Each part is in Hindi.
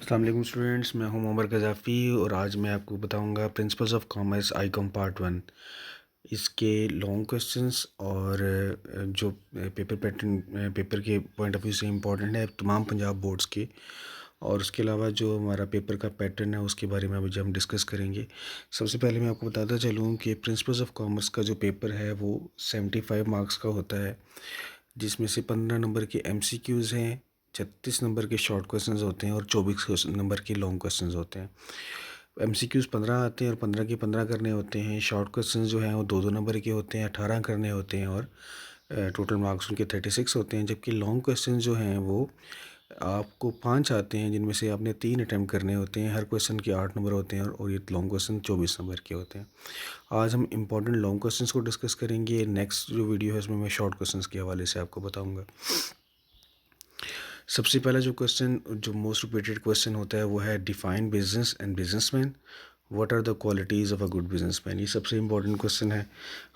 अस्सलाम वालेकुम स्टूडेंट्स, मैं हूं उमर गज़ाफ़ी और आज मैं आपको बताऊंगा principles of commerce Icom part 1। इसके लॉन्ग क्वेश्चंस और जो पेपर पैटर्न पेपर के पॉइंट ऑफ व्यू से इम्पोर्टेंट है तमाम पंजाब बोर्ड्स के, और उसके अलावा जो हमारा पेपर का पैटर्न है उसके बारे में अभी हम डिस्कस करेंगे। सबसे पहले मैं आपको बताता चलूँ कि प्रिंसिपल्स ऑफ कॉमर्स का जो पेपर है वो 75 मार्क्स का होता है, जिसमें से 15 नंबर के MCQs हैं, 36 नंबर के शॉर्ट क्वेश्चंस होते हैं और 24 नंबर के लॉन्ग क्वेश्चंस होते हैं। MCQs 15 आते हैं और 15 के 15 करने होते हैं। शॉर्ट क्वेश्चंस जो हैं वो 2-2 नंबर के होते हैं, 18 करने होते हैं और टोटल मार्क्स उनके 36 होते हैं। जबकि लॉन्ग क्वेश्चन जो हैं वो आपको 5 आते हैं, जिनमें से आपने 3 अटैम्प्ट करने होते हैं। हर क्वेश्चन के 8 नंबर होते हैं और ये लॉन्ग क्वेश्चन 24 नंबर के होते हैं। आज हम इंपॉर्टेंट लॉन्ग क्वेश्चंस को डिस्कस करेंगे। नेक्स्ट जो वीडियो है उसमें मैं शॉर्ट क्वेश्चंस के हवाले से आपको बताऊंगा। सबसे पहला जो क्वेश्चन, जो मोस्ट रिपीटेड क्वेश्चन होता है वो है define business and businessman, what are the qualities of a good businessman. ये सबसे इंपॉर्टेंट क्वेश्चन है,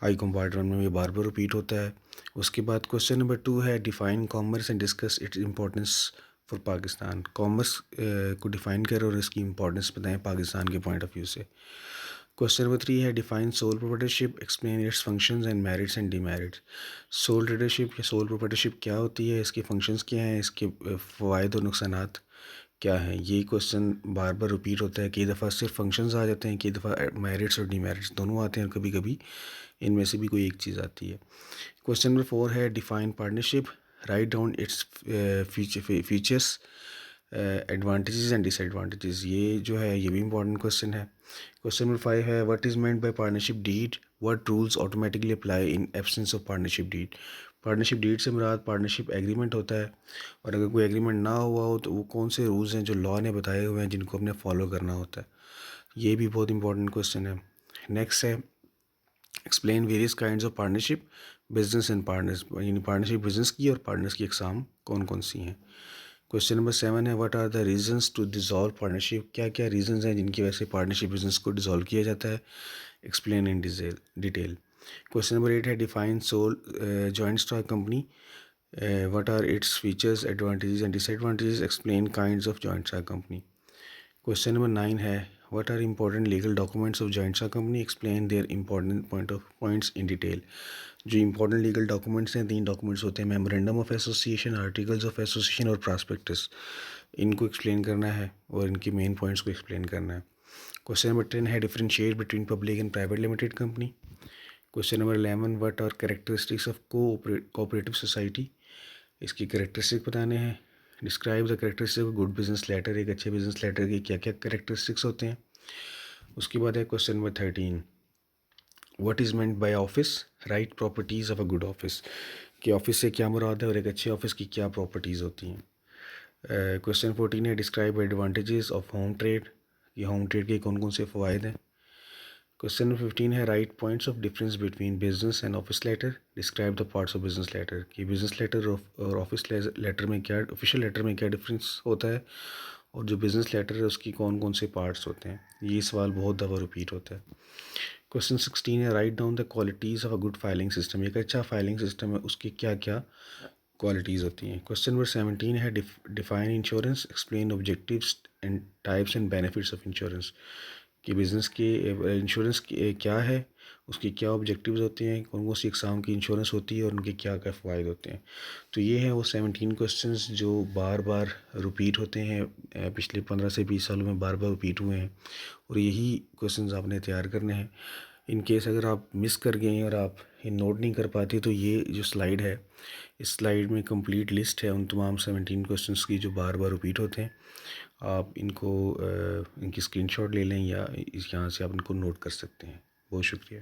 आईकॉम पार्ट 1 में ये बार बार रिपीट होता है। उसके बाद क्वेश्चन नंबर 2 है define commerce and discuss its importance for Pakistan. Commerce को डिफ़ाइन करो और इसकी इंपॉर्टेंस बताएं पाकिस्तान के पॉइंट ऑफ व्यू से। क्वेश्चन नंबर 3 है define sole proprietorship, explain its functions and merits and demerits. Sole tradership या सोल प्रोप्राइटरशिप क्या होती है, इसके फंक्शंस क्या हैं, इसके फ़वाइद और नुकसानात क्या हैं। ये क्वेश्चन बार बार रिपीट होता है। कई दफ़ा सिर्फ फंक्शंस आ जाते हैं, कई दफ़ा मेरिट्स और डिमेरिट्स दोनों आते हैं और कभी कभी इनमें से भी कोई एक चीज़ आती है। क्वेश्चन नंबर 4 है define partnership, write down its features, advantages and disadvantages. ये जो है ये भी इंपॉर्टेंट क्वेश्चन है। क्वेश्चन नंबर 5 है what is meant by partnership deed, what rules automatically apply in absence of partnership deed. Partnership deed से मुराद पार्टनरशिप एग्रीमेंट होता है, और अगर कोई एग्रीमेंट ना हुआ हो तो वो कौन से रूल्स हैं जो लॉ ने बताए हुए हैं जिनको हमने फॉलो करना होता है। ये भी बहुत इंपॉर्टेंट क्वेश्चन है। नेक्स्ट है explain various kinds of partnership, business and partners, यानी पार्टनरशिप बिजनेस की और पार्टनर्स की अकसाम कौन कौन सी हैं। क्वेश्चन नंबर 7 है what are the reasons to dissolve partnership. क्या क्या रीजंस हैं जिनकी वजह से पार्टनरशिप बिजनेस को डिसॉल्व किया जाता है, explain in detail. Question number 8 है define sole joint stock company, what are its features, advantages and disadvantages, explain kinds of joint stock company. Question number 9 है what are important legal documents of joint stock company, explain their important points in detail. जो इंपॉर्टेंट लीगल डॉक्यूमेंट्स हैं, 3 डॉक्यूमेंट्स होते हैं, memorandum of association, articles of association और प्रॉस्पेक्टस। इनको एक्सप्लेन करना है और इनके मेन पॉइंट्स को एक्सप्लेन करना है। क्वेश्चन नंबर 10 है differentiate between public and private limited company. Question number 11 what are characteristics of cooperative society. इसकी कैरेक्टरिस्टिक बताने हैं। Describe the characteristic of good business letter. एक अच्छे बिजनेस लेटर के क्या क्या कैरेक्टरिस्टिक्स होते हैं। उसके बाद है question number 13 what is meant bye office, right properties of a good office. कि ऑफिस से क्या मुराद है और एक अच्छे ऑफिस की क्या प्रॉपर्टीज़ होती हैं। क्वेश्चन 14 है describe advantages of home trade. ये होम ट्रेड के कौन कौन से फ़वाइद हैं। क्वेश्चन नंबर 15 है write points of difference between business and office letter, describe the parts of business letter. कि बिजनेस लेटर और ऑफिस लेटर में क्या, ऑफिशियल लेटर में क्या डिफरेंस होता है, और जो बिज़नेस लेटर है उसकी कौन कौन से पार्ट्स होते हैं। ये सवाल बहुत दफ़ा रिपीट होता है। क्वेश्चन 16 है write down the qualities of a good filing system. एक अच्छा फाइलिंग सिस्टम है उसकी क्या क्या क्वालिटीज़ होती हैं। क्वेश्चन नंबर 17 है define insurance, explain objectives and types and benefits of insurance. कि बिज़नेस के इंश्योरेंस क्या है, उसके क्या ऑब्जेक्टिव्स होते हैं, कौन कौन सी इकसाम की इंश्योरेंस होती है और उनके क्या क्या फ़ायदे होते हैं। तो ये है वो 17 क्वेश्चंस जो बार बार रिपीट होते हैं, पिछले 15 से 20 सालों में बार बार रिपीट हुए हैं, और यही क्वेश्चंस आपने तैयार करने हैं। इन केस अगर आप मिस कर गए हैं और आप ये नोट नहीं कर पाते तो ये जो स्लाइड है, इस स्लाइड में कंप्लीट लिस्ट है उन तमाम 17 क्वेश्चंस की जो बार बार रिपीट होते हैं। आप इनको इनकी स्क्रीनशॉट ले लें या इस यहाँ से आप इनको नोट कर सकते हैं। बहुत शुक्रिया।